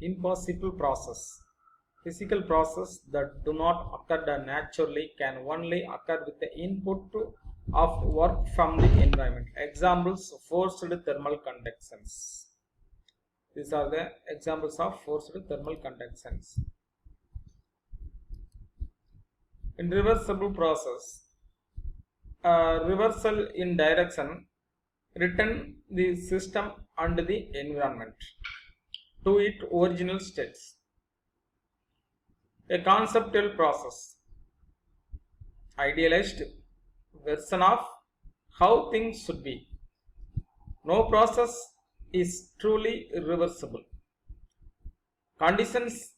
impossible process. Physical process that do not occur naturally can only occur with the input of work from the environment. Examples: forced thermal conductance. These are the examples of forced thermal conductance. In reversible process, reversal in direction return the system and the environment to its original states. A conceptual process, idealized version of how things should be. No process is truly reversible. Conditions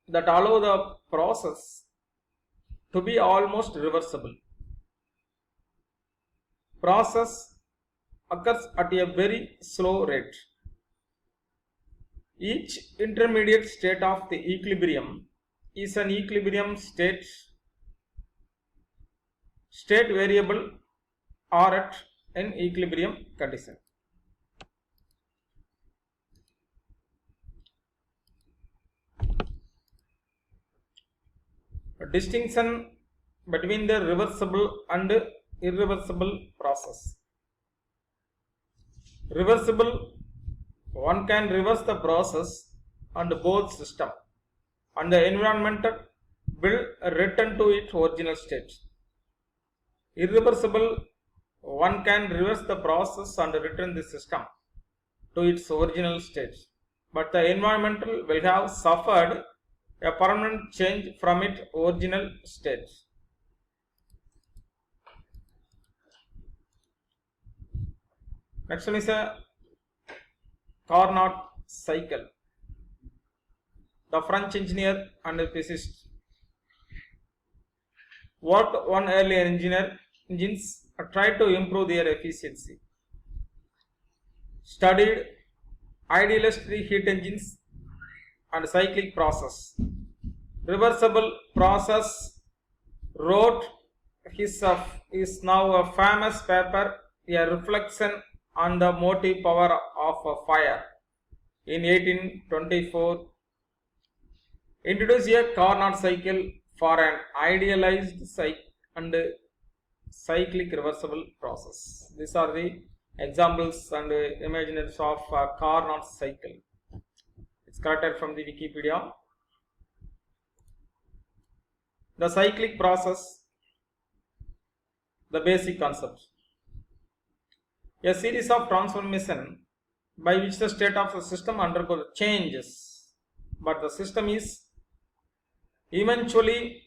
that allow the process to be almost reversible. Process occurs at a very slow rate. Each intermediate state of the equilibrium is an equilibrium state variable or at an equilibrium condition. A distinction between the reversible and irreversible process. Reversible, one can reverse the process and both system and the environment will return to its original state. Irreversible, one can reverse the process and return the system to its original state, but the environment will have suffered a permanent change from its original state. Next one is a Carnot cycle. The French engineer and physicist worked on early engines tried to improve their efficiency. Studied idealist heat engines and cyclic process. Reversible process wrote is now a famous paper, a reflection on the motive power of a fire, in 1824. Introduced a Carnot cycle for an idealized and cyclic reversible process. These are the examples and imaginaries of Carnot cycle. It's collected from the Wikipedia. The cyclic process, the basic concept. A series of transformation by which the state of the system undergoes changes, but the system is eventually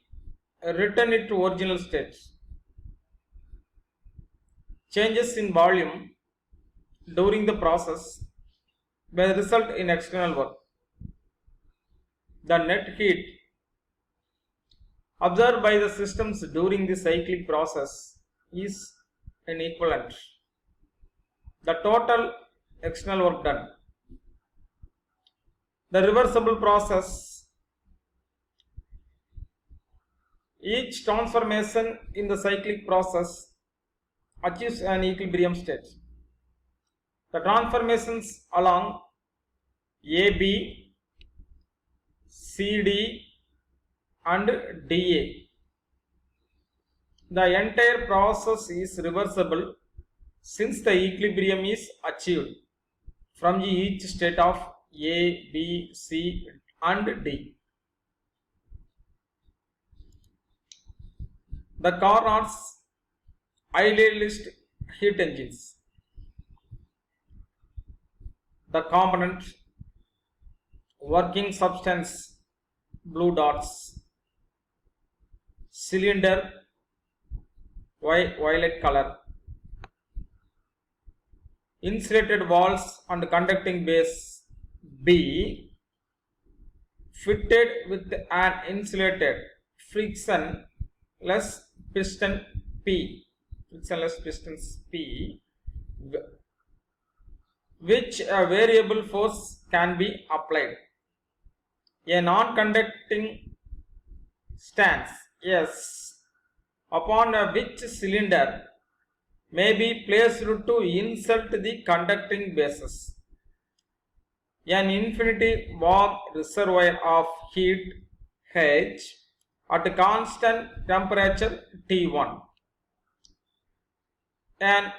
return it to original state. Changes in volume during the process will result in external work. The net heat observed by the systems during the cyclic process is an equivalent. The total external work done. The reversible process, each transformation in the cyclic process achieves an equilibrium state. The transformations along AB, CD and DA. The entire process is reversible since the equilibrium is achieved from each state of A, B, C and D. The Carnot's idealist heat engines. The component, working substance, blue dots, cylinder, violet color, insulated walls and conducting base B, fitted with an insulated frictionless piston P, which a variable force can be applied. A non-conducting stance S, upon which cylinder may be placed to insult the conducting bases. An infinity warm reservoir of heat H at constant temperature T1. An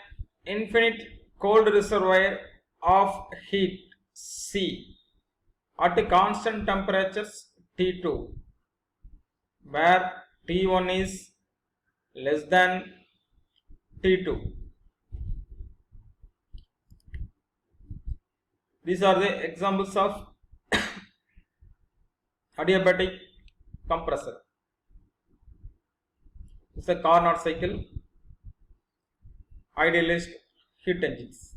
infinite cold reservoir of heat C at constant temperatures T2, where T1 is less than T2. These are the examples of adiabatic compressor. It's a Carnot cycle, idealized heat engines.